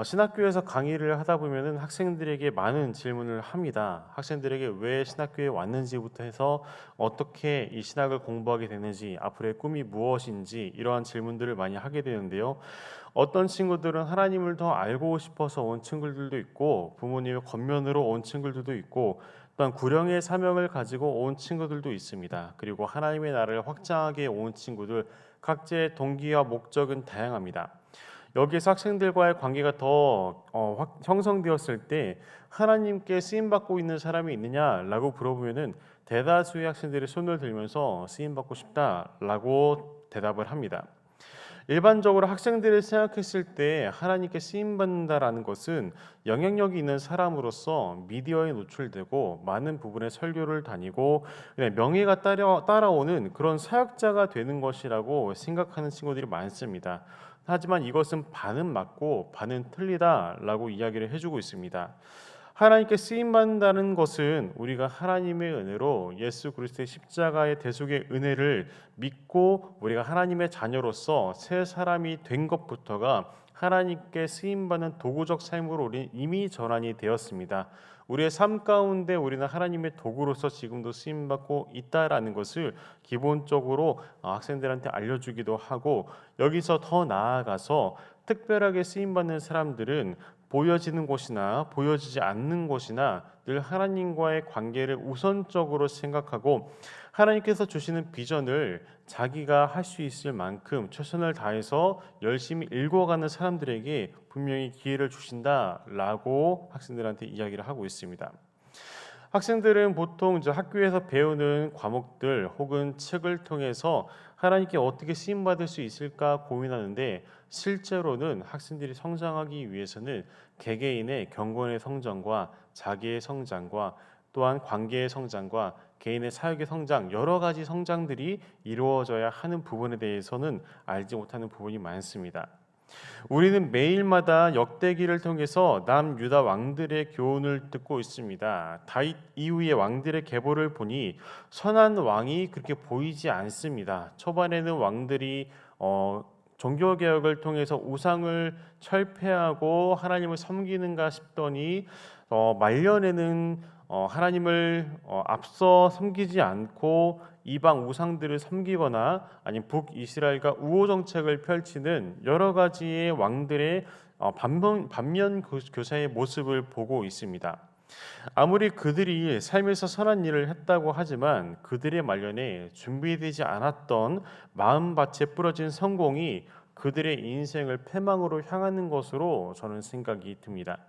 신학교에서 강의를 하다 보면은 학생들에게 많은 질문을 합니다. 학생들에게 왜 신학교에 왔는지부터 해서 어떻게 이 신학을 공부하게 되는지, 앞으로의 꿈이 무엇인지 이러한 질문들을 많이 하게 되는데요. 어떤 친구들은 하나님을 더 알고 싶어서 온 친구들도 있고, 부모님의 권면으로 온 친구들도 있고, 또한 구령의 사명을 가지고 온 친구들도 있습니다. 그리고 하나님의 나라를 확장하게 온 친구들, 각자의 동기와 목적은 다양합니다. 여기에서 학생들과의 관계가 더 형성되었을 때 하나님께 쓰임 받고 있는 사람이 있느냐라고 물어보면은 대다수의 학생들이 손을 들면서 쓰임 받고 싶다라고 대답을 합니다. 일반적으로 학생들이 생각했을 때 하나님께 쓰임 받는다라는 것은 영향력이 있는 사람으로서 미디어에 노출되고 많은 부분의 설교를 다니고 그냥 명예가 따라오는 그런 사역자가 되는 것이라고 생각하는 친구들이 많습니다. 하지만 이것은 반은 맞고 반은 틀리다라고 이야기를 해주고 있습니다. 하나님께 쓰임 받는다는 것은 우리가 하나님의 은혜로 예수 그리스도의 십자가의 대속의 은혜를 믿고 우리가 하나님의 자녀로서 새 사람이 된 것부터가 하나님께 쓰임 받는 도구적 삶으로 우리는 이미 전환이 되었습니다. 우리의 삶 가운데 우리는 하나님의 도구로서 지금도 쓰임 받고 있다라는 것을 기본적으로 학생들한테 알려주기도 하고, 여기서 더 나아가서 특별하게 쓰임 받는 사람들은 보여지는 곳이나 보여지지 않는 곳이나 늘 하나님과의 관계를 우선적으로 생각하고 하나님께서 주시는 비전을 자기가 할 수 있을 만큼 최선을 다해서 열심히 읽어가는 사람들에게 분명히 기회를 주신다라고 학생들한테 이야기를 하고 있습니다. 학생들은 보통 이제 학교에서 배우는 과목들 혹은 책을 통해서 하나님께 어떻게 쓰임 받을 수 있을까 고민하는데, 실제로는 학생들이 성장하기 위해서는 개개인의 경건의 성장과 자기의 성장과 또한 관계의 성장과 개인의 사역의 성장, 여러 가지 성장들이 이루어져야 하는 부분에 대해서는 알지 못하는 부분이 많습니다. 우리는 매일마다 역대기를 통해서 남유다 왕들의 교훈을 듣고 있습니다. 다윗 이후의 왕들의 계보를 보니 선한 왕이 그렇게 보이지 않습니다. 초반에는 왕들이 종교 개혁을 통해서 우상을 철폐하고 하나님을 섬기는가 싶더니 말년에는 하나님을 앞서 섬기지 않고 이방 우상들을 섬기거나 아니면 북이스라엘과 우호 정책을 펼치는 여러 가지의 왕들의 반면 교사의 모습을 보고 있습니다. 아무리 그들이 삶에서 선한 일을 했다고 하지만 그들의 말년에 준비되지 않았던 마음밭에 뿌려진 성공이 그들의 인생을 패망으로 향하는 것으로 저는 생각이 듭니다.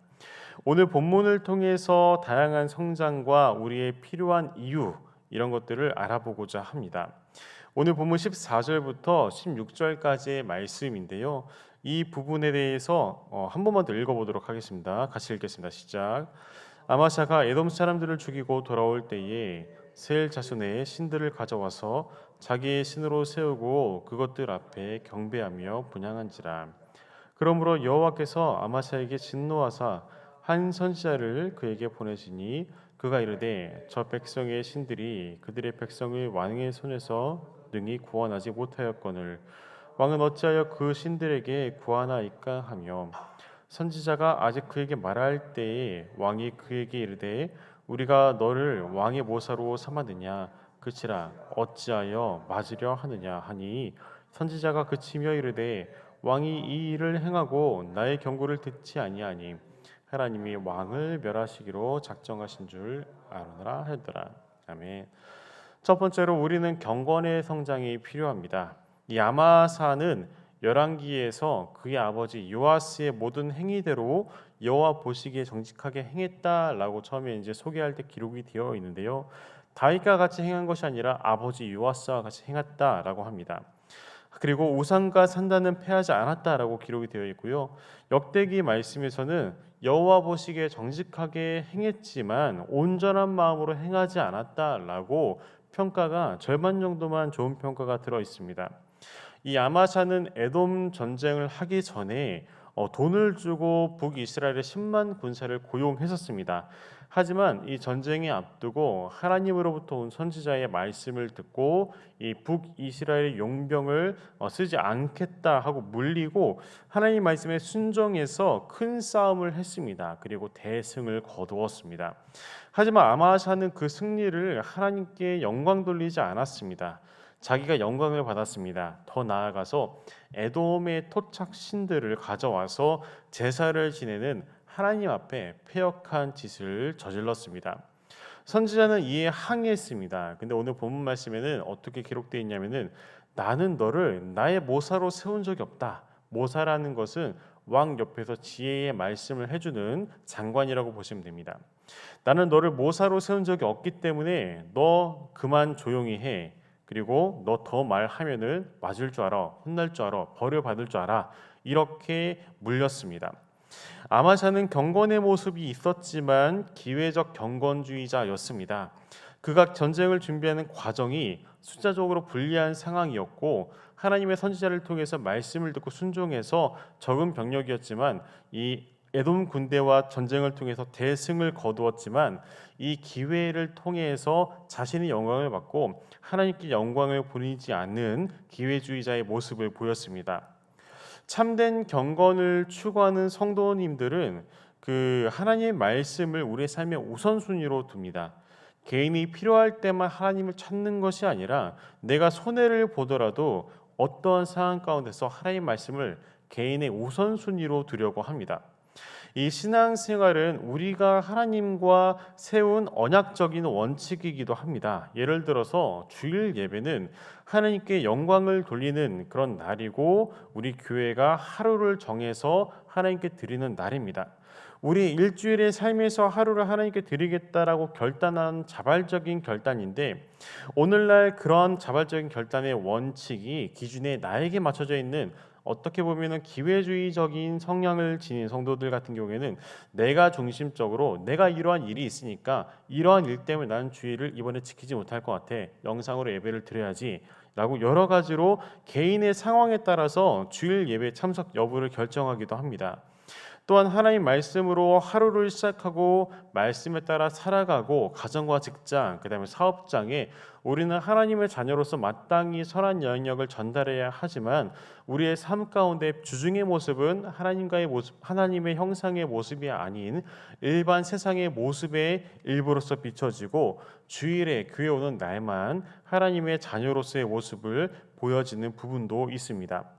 오늘 본문을 통해서 다양한 성장과 우리의 필요한 이유, 이런 것들을 알아보고자 합니다. 오늘 본문 14절부터 16절까지의 말씀인데요. 이 부분에 대해서 한 번만 더 읽어보도록 하겠습니다. 같이 읽겠습니다. 시작. 아마샤가 에돔 사람들을 죽이고 돌아올 때에 셀 자손의 신들을 가져와서 자기의 신으로 세우고 그것들 앞에 경배하며 분향한지라. 그러므로 여호와께서 아마샤에게 진노하사 한 선지자를 그에게 보내시니 그가 이르되 저 백성의 신들이 그들의 백성을 왕의 손에서 능히 구원하지 못하였거늘 왕은 어찌하여 그 신들에게 구하나이까 하며, 선지자가 아직 그에게 말할 때에 왕이 그에게 이르되 우리가 너를 왕의 모사로 삼았느냐 그치라 어찌하여 맞으려 하느냐 하니, 선지자가 그치며 이르되 왕이 이 일을 행하고 나의 경고를 듣지 아니하니 하나님이 왕을 멸하시기로 작정하신 줄 아노라 하더라. 아멘. 첫 번째로 우리는 경건의 성장이 필요합니다. 이 아마사는 열왕기에서 그의 아버지 요아스의 모든 행위대로 여호와 보시기에 정직하게 행했다라고 처음에 이제 소개할 때 기록이 되어 있는데요. 다윗과 같이 행한 것이 아니라 아버지 요아스와 같이 행했다라고 합니다. 그리고 우상과 산단은 패하지 않았다라고 기록이 되어 있고요. 역대기 말씀에서는 여호와 보시기에 정직하게 행했지만 온전한 마음으로 행하지 않았다라고 평가가 절반 정도만 좋은 평가가 들어 있습니다. 이 아마샤는 에돔 전쟁을 하기 전에 돈을 주고 북이스라엘의 10만 군사를 고용했었습니다. 하지만 이 전쟁에 앞두고 하나님으로부터 온 선지자의 말씀을 듣고 이 북이스라엘의 용병을 쓰지 않겠다 하고 물리고 하나님 말씀에 순종해서 큰 싸움을 했습니다. 그리고 대승을 거두었습니다. 하지만 아마샤는 그 승리를 하나님께 영광 돌리지 않았습니다. 자기가 영광을 받았습니다. 더 나아가서 에돔의 토착 신들을 가져와서 제사를 지내는 하나님 앞에 패역한 짓을 저질렀습니다. 선지자는 이에 항의했습니다. 근데 오늘 본문 말씀에는 어떻게 기록되어 있냐면은 나는 너를 나의 모사로 세운 적이 없다. 모사라는 것은 왕 옆에서 지혜의 말씀을 해주는 장관이라고 보시면 됩니다. 나는 너를 모사로 세운 적이 없기 때문에 너 그만 조용히 해. 그리고 너 더 말하면은 맞을 줄 알아, 혼날 줄 알아, 벌을 받을 줄 알아. 이렇게 물렸습니다. 아마샤는 경건의 모습이 있었지만 기회적 경건주의자였습니다. 그가 전쟁을 준비하는 과정이 숫자적으로 불리한 상황이었고 하나님의 선지자를 통해서 말씀을 듣고 순종해서 적은 병력이었지만 이 에돔 군대와 전쟁을 통해서 대승을 거두었지만 이 기회를 통해서 자신의 영광을 받고 하나님께 영광을 보이지 않는 기회주의자의 모습을 보였습니다. 참된 경건을 추구하는 성도님들은 그 하나님의 말씀을 우리의 삶의 우선순위로 둡니다. 개인이 필요할 때만 하나님을 찾는 것이 아니라 내가 손해를 보더라도 어떠한 상황 가운데서 하나님의 말씀을 개인의 우선순위로 두려고 합니다. 이 신앙생활은 우리가 하나님과 세운 언약적인 원칙이기도 합니다. 예를 들어서 주일 예배는 하나님께 영광을 돌리는 그런 날이고 우리 교회가 하루를 정해서 하나님께 드리는 날입니다. 우리 일주일의 삶에서 하루를 하나님께 드리겠다라고 결단한 자발적인 결단인데 오늘날 그러한 자발적인 결단의 원칙이 기준에 나에게 맞춰져 있는 어떻게 보면은 기회주의적인 성향을 지닌 성도들 같은 경우에는 내가 중심적으로 내가 이러한 일이 있으니까 이러한 일 때문에 나는 주일을 이번에 지키지 못할 것 같아. 영상으로 예배를 드려야지. 라고 여러 가지로 개인의 상황에 따라서 주일 예배 참석 여부를 결정하기도 합니다. 또한 하나님 말씀으로 하루를 시작하고 말씀에 따라 살아가고 가정과 직장, 그다음에 사업장에 우리는 하나님의 자녀로서 마땅히 선한 영역을 전달해야 하지만 우리의 삶 가운데 주중의 모습은 하나님과의 모습, 하나님의 형상의 모습이 아닌 일반 세상의 모습의 일부로서 비춰지고 주일에 교회 오는 날만 하나님의 자녀로서의 모습을 보여지는 부분도 있습니다.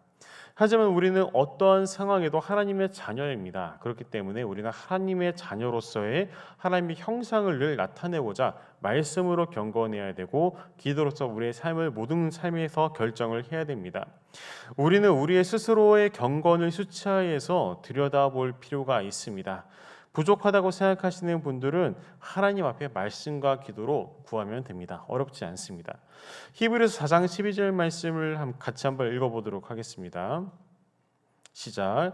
하지만 우리는 어떠한 상황에도 하나님의 자녀입니다. 그렇기 때문에 우리는 하나님의 자녀로서의 하나님의 형상을 늘 나타내고자 말씀으로 경건해야 되고 기도로서 우리의 삶을 모든 삶에서 결정을 해야 됩니다. 우리는 우리의 스스로의 경건을 수치하여서 들여다볼 필요가 있습니다. 부족하다고 생각하시는 분들은 하나님 앞에 말씀과 기도로 구하면 됩니다. 어렵지 않습니다. 히브리서 4장 12절 말씀을 같이 한번 읽어보도록 하겠습니다. 시작.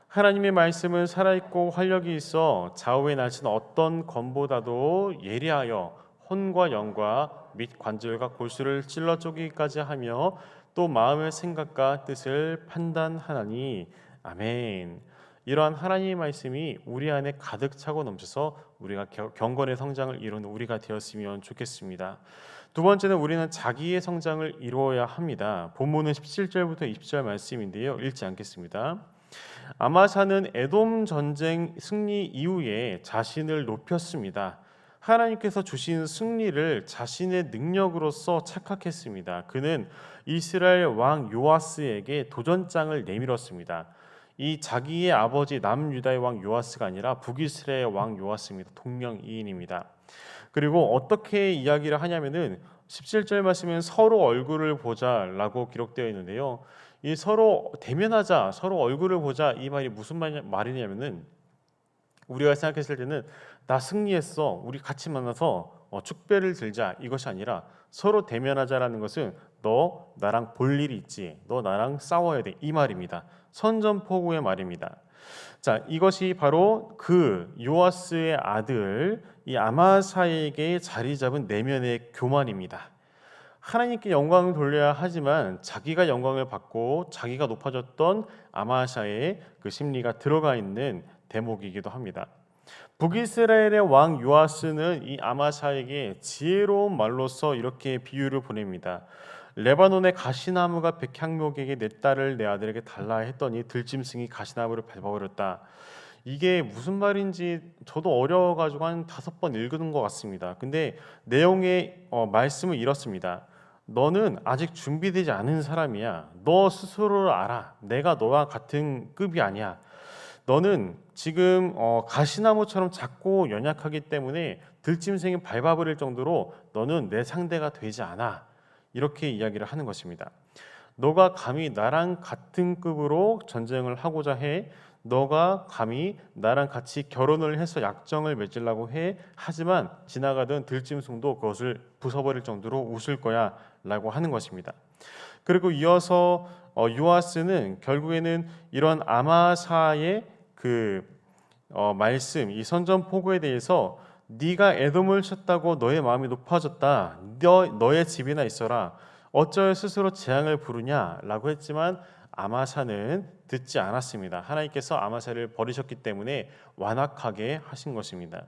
하나님의 말씀은 살아있고 활력이 있어 좌우에 날치는 어떤 검보다도 예리하여 혼과 영과 및 관절과 골수를 찔러 쪼개기까지 하며 또 마음의 생각과 뜻을 판단하나니. 아멘. 이러한 하나님의 말씀이 우리 안에 가득 차고 넘쳐서 우리가 경건의 성장을 이루는 우리가 되었으면 좋겠습니다. 두 번째는 우리는 자기의 성장을 이루어야 합니다. 본문은 17절부터 20절 말씀인데요. 읽지 않겠습니다. 아마샤는 에돔 전쟁 승리 이후에 자신을 높였습니다. 하나님께서 주신 승리를 자신의 능력으로서 착각했습니다. 그는 이스라엘 왕 요아스에게 도전장을 내밀었습니다. 이 자기의 아버지 남유다의 왕 요아스가 아니라 북이스라엘 왕 요아스입니다. 동명이인입니다. 그리고 어떻게 이야기를 하냐면은 17절 말씀은 서로 얼굴을 보자라고 기록되어 있는데요. 이 서로 대면하자, 서로 얼굴을 보자 이 말이 무슨 말이냐면은 우리가 생각했을 때는 나 승리했어, 우리 같이 만나서 축배를 들자 이것이 아니라 서로 대면하자라는 것은 너 나랑 볼 일이 있지, 너 나랑 싸워야 돼 이 말입니다. 선전포고의 말입니다. 자, 이것이 바로 그 요아스의 아들 이 아마사에게 자리 잡은 내면의 교만입니다. 하나님께 영광을 돌려야 하지만 자기가 영광을 받고 자기가 높아졌던 아마샤의 그 심리가 들어가 있는 대목이기도 합니다. 북이스라엘의 왕 요아스는 이 아마샤에게 지혜로운 말로서 이렇게 비유를 보냅니다. 레바논의 가시나무가 백향목에게 내 딸을 내 아들에게 달라 했더니 들짐승이 가시나무를 밟아버렸다. 이게 무슨 말인지 저도 어려워가지고 한 5번 읽은 것 같습니다. 근데 내용의 말씀은 이렇습니다. 너는 아직 준비되지 않은 사람이야. 너 스스로를 알아. 내가 너와 같은 급이 아니야. 너는 지금 가시나무처럼 작고 연약하기 때문에 들짐승이 밟아버릴 정도로 너는 내 상대가 되지 않아. 이렇게 이야기를 하는 것입니다. 너가 감히 나랑 같은 급으로 전쟁을 하고자 해. 너가 감히 나랑 같이 결혼을 해서 약정을 맺으려고 해. 하지만 지나가던 들짐승도 그것을 부숴버릴 정도로 웃을 거야 라고 하는 것입니다. 그리고 이어서 요아스는 결국에는 이런 아마사의 그 말씀, 이 선전포고에 대해서 네가 에돔을 쳤다고 너의 마음이 높아졌다. 너의 집이나 있어라. 어쩌여 스스로 재앙을 부르냐라고 했지만 아마사는 듣지 않았습니다. 하나님께서 아마사를 버리셨기 때문에 완악하게 하신 것입니다.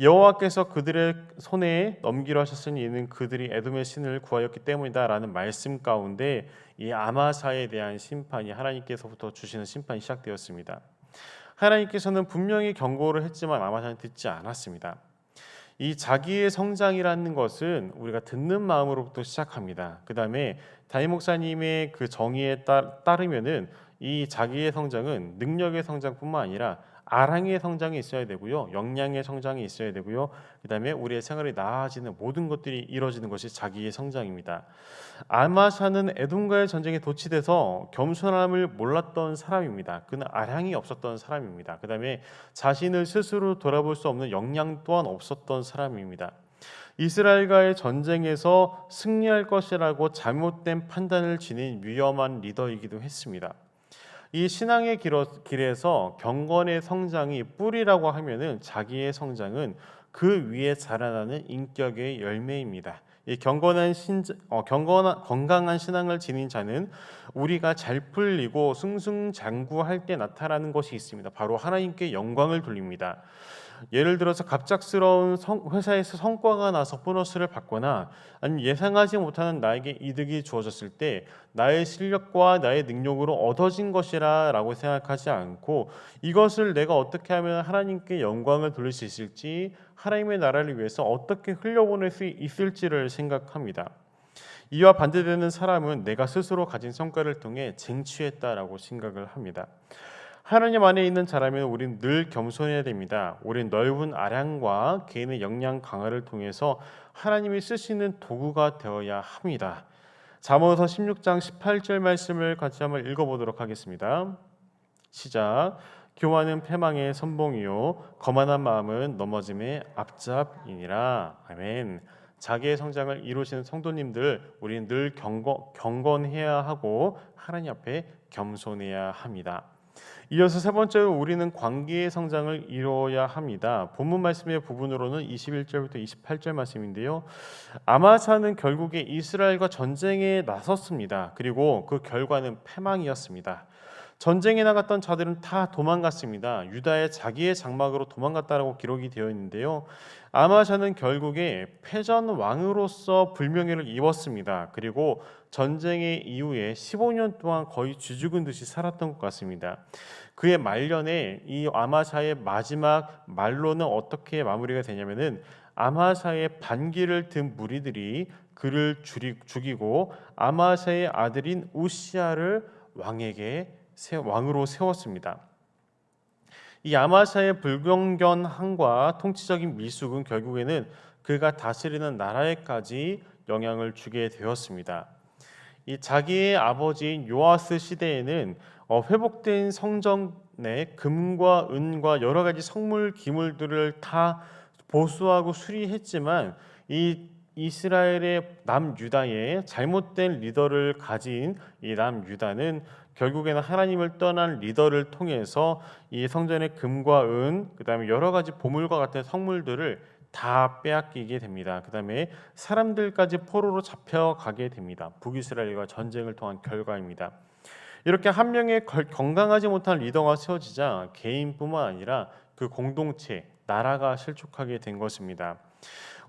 여호와께서 그들의 손에 넘기려 하셨으니 이는 그들이 에돔의 신을 구하였기 때문이다라는 말씀 가운데 이 아마사에 대한 심판이 하나님께서부터 주시는 심판이 시작되었습니다. 하나님께서는 분명히 경고를 했지만 아마사는 듣지 않았습니다. 이 자기의 성장이라는 것은 우리가 듣는 마음으로부터 시작합니다. 그 다음에 담임 목사님의 그 정의에 따르면은 이 자기의 성장은 능력의 성장뿐만 아니라 아랑의 성장이 있어야 되고요, 역량의 성장이 있어야 되고요, 그 다음에 우리의 생활이 나아지는 모든 것들이 이루어지는 것이 자기의 성장입니다. 아마샤는 에돔과의 전쟁에 도취돼서 겸손함을 몰랐던 사람입니다. 그는 아량이 없었던 사람입니다. 그 다음에 자신을 스스로 돌아볼 수 없는 역량 또한 없었던 사람입니다. 이스라엘과의 전쟁에서 승리할 것이라고 잘못된 판단을 지닌 위험한 리더이기도 했습니다. 이 신앙의 길에서 경건의 성장이 뿌리라고 하면은 자기의 성장은 그 위에 자라나는 인격의 열매입니다. 이 건강한 신앙을 지닌 자는 우리가 잘 풀리고 승승장구할 때 나타나는 것이 있습니다. 바로 하나님께 영광을 돌립니다. 예를 들어서 갑작스러운 회사에서 성과가 나서 보너스를 받거나 아니면 예상하지 못하는 나에게 이득이 주어졌을 때 나의 실력과 나의 능력으로 얻어진 것이라고 생각하지 않고 이것을 내가 어떻게 하면 하나님께 영광을 돌릴 수 있을지, 하나님의 나라를 위해서 어떻게 흘려보낼 수 있을지를 생각합니다. 이와 반대되는 사람은 내가 스스로 가진 성과를 통해 쟁취했다라고 생각을 합니다. 하나님 안에 있는 자라면 우리는 늘 겸손해야 됩니다. 우리는 넓은 아량과 개인의 역량 강화를 통해서 하나님이 쓰시는 도구가 되어야 합니다. 잠언서 16장 18절 말씀을 같이 한번 읽어보도록 하겠습니다. 시작. 교만은 패망의 선봉이요 거만한 마음은 넘어짐의 앞잡이니라. 아멘. 자기의 성장을 이루시는 성도님들, 우리는 늘 경건해야 하고 하나님 앞에 겸손해야 합니다. 이어서 세 번째로 우리는 관계의 성장을 이루어야 합니다. 본문 말씀의 부분으로는 21절부터 28절 말씀인데요. 아마사는 결국에 이스라엘과 전쟁에 나섰습니다. 그리고 그 결과는 패망이었습니다. 전쟁에 나갔던 자들은 다 도망갔습니다. 유다의 자기의 장막으로 도망갔다라고 기록이 되어 있는데요. 아마샤는 결국에 패전 왕으로서 불명예를 입었습니다. 그리고 전쟁의 이후에 15년 동안 거의 쥐죽은 듯이 살았던 것 같습니다. 그의 말년에 이 아마샤의 마지막 말로는 어떻게 마무리가 되냐면은 아마샤의 반기를 든 무리들이 그를 죽이고 아마샤의 아들인 우시아를 왕으로 세웠습니다. 이 아마샤의 불경건함과 통치적인 미숙은 결국에는 그가 다스리는 나라에까지 영향을 주게 되었습니다. 이 자기의 아버지인 요아스 시대에는 회복된 성전에 금과 은과 여러 가지 성물 기물들을 다 보수하고 수리했지만 이 이스라엘의 남유다의 잘못된 리더를 가진 이 남유다는 결국에는 하나님을 떠난 리더를 통해서 이 성전의 금과 은, 그다음에 여러 가지 보물과 같은 성물들을 다 빼앗기게 됩니다. 그 다음에 사람들까지 포로로 잡혀가게 됩니다. 북이스라엘과 전쟁을 통한 결과입니다. 이렇게 한 명의 건강하지 못한 리더가 세워지자 개인뿐만 아니라 그 공동체, 나라가 실족하게 된 것입니다.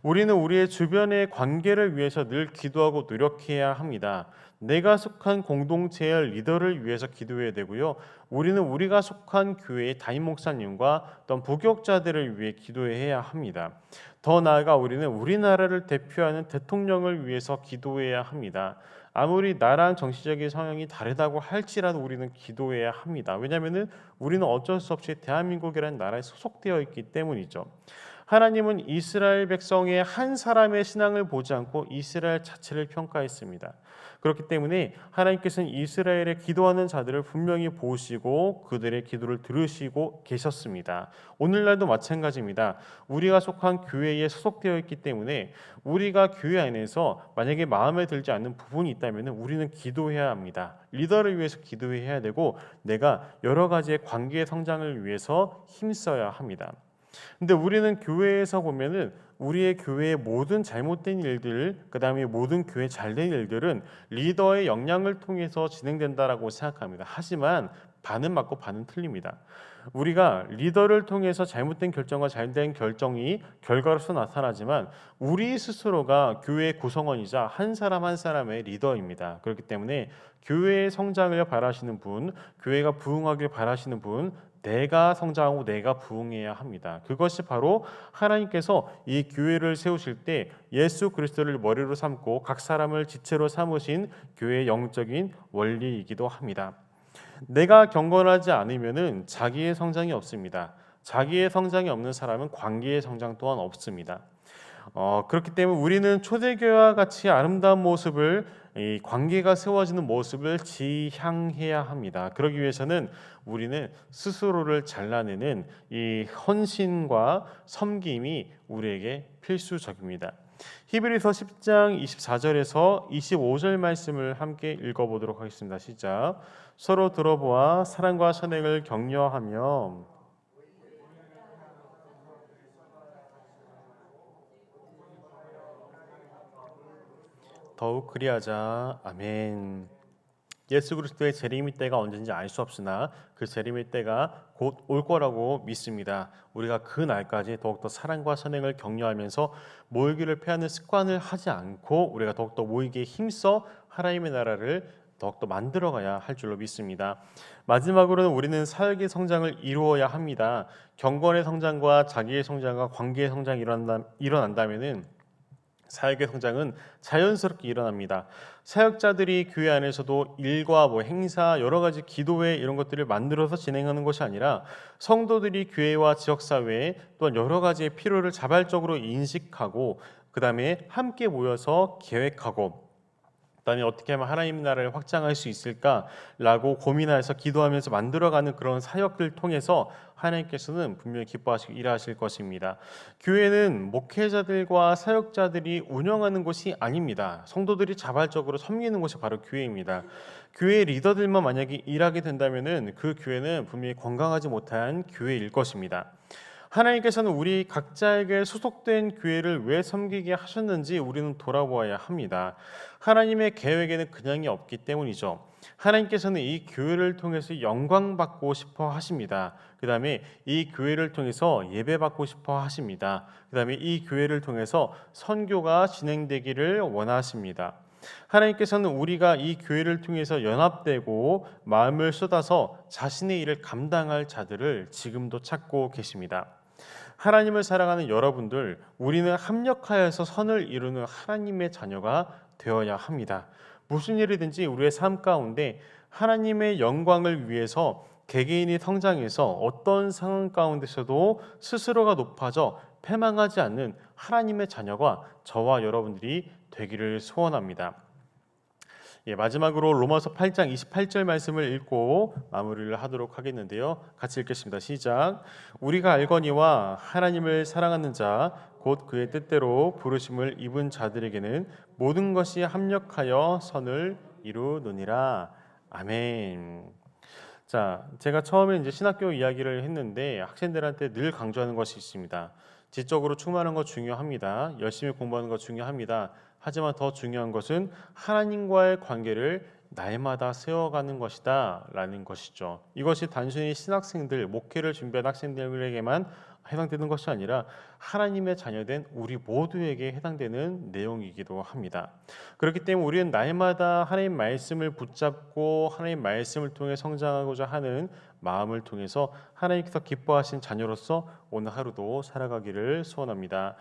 우리는 우리의 주변의 관계를 위해서 늘 기도하고 노력해야 합니다. 내가 속한 공동체의 리더를 위해서 기도해야 되고요. 우리는 우리가 속한 교회의 담임 목사님과 또는 부교육자들을 위해 기도해야 합니다. 더 나아가 우리는 우리나라를 대표하는 대통령을 위해서 기도해야 합니다. 아무리 나라랑 정치적인 성향이 다르다고 할지라도 우리는 기도해야 합니다. 왜냐하면 우리는 어쩔 수 없이 대한민국이라는 나라에 소속되어 있기 때문이죠. 하나님은 이스라엘 백성의 한 사람의 신앙을 보지 않고 이스라엘 자체를 평가했습니다. 그렇기 때문에 하나님께서는 이스라엘에 기도하는 자들을 분명히 보시고 그들의 기도를 들으시고 계셨습니다. 오늘날도 마찬가지입니다. 우리가 속한 교회에 소속되어 있기 때문에 우리가 교회 안에서 만약에 마음에 들지 않는 부분이 있다면 우리는 기도해야 합니다. 리더를 위해서 기도해야 되고 내가 여러 가지의 관계의 성장을 위해서 힘써야 합니다. 근데 우리는 교회에서 보면은 우리의 교회의 모든 잘못된 일들, 그다음에 모든 교회 잘된 일들은 리더의 역량을 통해서 진행된다라고 생각합니다. 하지만 반은 맞고 반은 틀립니다. 우리가 리더를 통해서 잘못된 결정과 잘된 결정이 결과로서 나타나지만 우리 스스로가 교회의 구성원이자 한 사람 한 사람의 리더입니다. 그렇기 때문에 교회의 성장을 바라시는 분, 교회가 부흥하길 바라시는 분, 내가 성장하고 내가 부흥해야 합니다. 그것이 바로 하나님께서 이 교회를 세우실 때 예수 그리스도를 머리로 삼고 각 사람을 지체로 삼으신 교회의 영적인 원리이기도 합니다. 내가 경건하지 않으면은 자기의 성장이 없습니다. 자기의 성장이 없는 사람은 관계의 성장 또한 없습니다. 그렇기 때문에 우리는 초대교회와 같이 아름다운 모습을 이 관계가 세워지는 모습을 지향해야 합니다. 그러기 위해서는 우리는 스스로를 잘라내는 이 헌신과 섬김이 우리에게 필수적입니다. 히브리서 10장 24절에서 25절 말씀을 함께 읽어보도록 하겠습니다. 시작. 서로 들어보아 사랑과 선행을 격려하며 더욱 그리하자. 아멘. 예수 그리스도의 재림의 때가 언제인지 알 수 없으나 그 재림의 때가 곧 올 거라고 믿습니다. 우리가 그 날까지 더욱더 사랑과 선행을 격려하면서 모이기를 패하는 습관을 하지 않고 우리가 더욱더 모이기에 힘써 하나님의 나라를 더욱더 만들어가야 할 줄로 믿습니다. 마지막으로는 우리는 사역의 성장을 이루어야 합니다. 경건의 성장과 자기의 성장과 관계의 성장이 일어난다면은 사역의 성장은 자연스럽게 일어납니다. 사역자들이 교회 안에서도 일과 행사, 여러 가지 기도회 이런 것들을 만들어서 진행하는 것이 아니라 성도들이 교회와 지역사회에 또한 여러 가지의 필요를 자발적으로 인식하고 그 다음에 함께 모여서 계획하고 그다음에 어떻게 하면 하나님 나라를 확장할 수 있을까라고 고민해서 기도하면서 만들어가는 그런 사역들 통해서 하나님께서는 분명히 기뻐하시고 일하실 것입니다. 교회는 목회자들과 사역자들이 운영하는 곳이 아닙니다. 성도들이 자발적으로 섬기는 곳이 바로 교회입니다. 교회 리더들만 만약에 일하게 된다면은 그 교회는 분명히 건강하지 못한 교회일 것입니다. 하나님께서는 우리 각자에게 소속된 교회를 왜 섬기게 하셨는지 우리는 돌아보아야 합니다. 하나님의 계획에는 그냥이 없기 때문이죠. 하나님께서는 이 교회를 통해서 영광받고 싶어 하십니다. 그 다음에 이 교회를 통해서 예배받고 싶어 하십니다. 그 다음에 이 교회를 통해서 선교가 진행되기를 원하십니다. 하나님께서는 우리가 이 교회를 통해서 연합되고 마음을 쏟아서 자신의 일을 감당할 자들을 지금도 찾고 계십니다. 하나님을 사랑하는 여러분들, 우리는 합력하여서 선을 이루는 하나님의 자녀가 되어야 합니다. 무슨 일이든지 우리의 삶 가운데 하나님의 영광을 위해서 개개인이 성장해서 어떤 상황 가운데서도 스스로가 높아져 패망하지 않는 하나님의 자녀가 저와 여러분들이 되기를 소원합니다. 마지막으로 로마서 8장 28절 말씀을 읽고 마무리를 하도록 하겠는데요. 같이 읽겠습니다. 시작. 우리가 알거니와 하나님을 사랑하는 자 곧 그의 뜻대로 부르심을 입은 자들에게는 모든 것이 합력하여 선을 이루느니라. 아멘. 자, 제가 처음에 이제 신학교 이야기를 했는데 학생들한테 늘 강조하는 것이 있습니다. 지적으로 충만한 거 중요합니다. 열심히 공부하는 거 중요합니다. 하지만 더 중요한 것은 하나님과의 관계를 날마다 세워가는 것이다 라는 것이죠. 이것이 단순히 신학생들, 목회를 준비한 학생들에게만 해당되는 것이 아니라 하나님의 자녀된 우리 모두에게 해당되는 내용이기도 합니다. 그렇기 때문에 우리는 날마다 하나님 말씀을 붙잡고 하나님 말씀을 통해 성장하고자 하는 마음을 통해서 하나님께서 기뻐하신 자녀로서 오늘 하루도 살아가기를 소원합니다.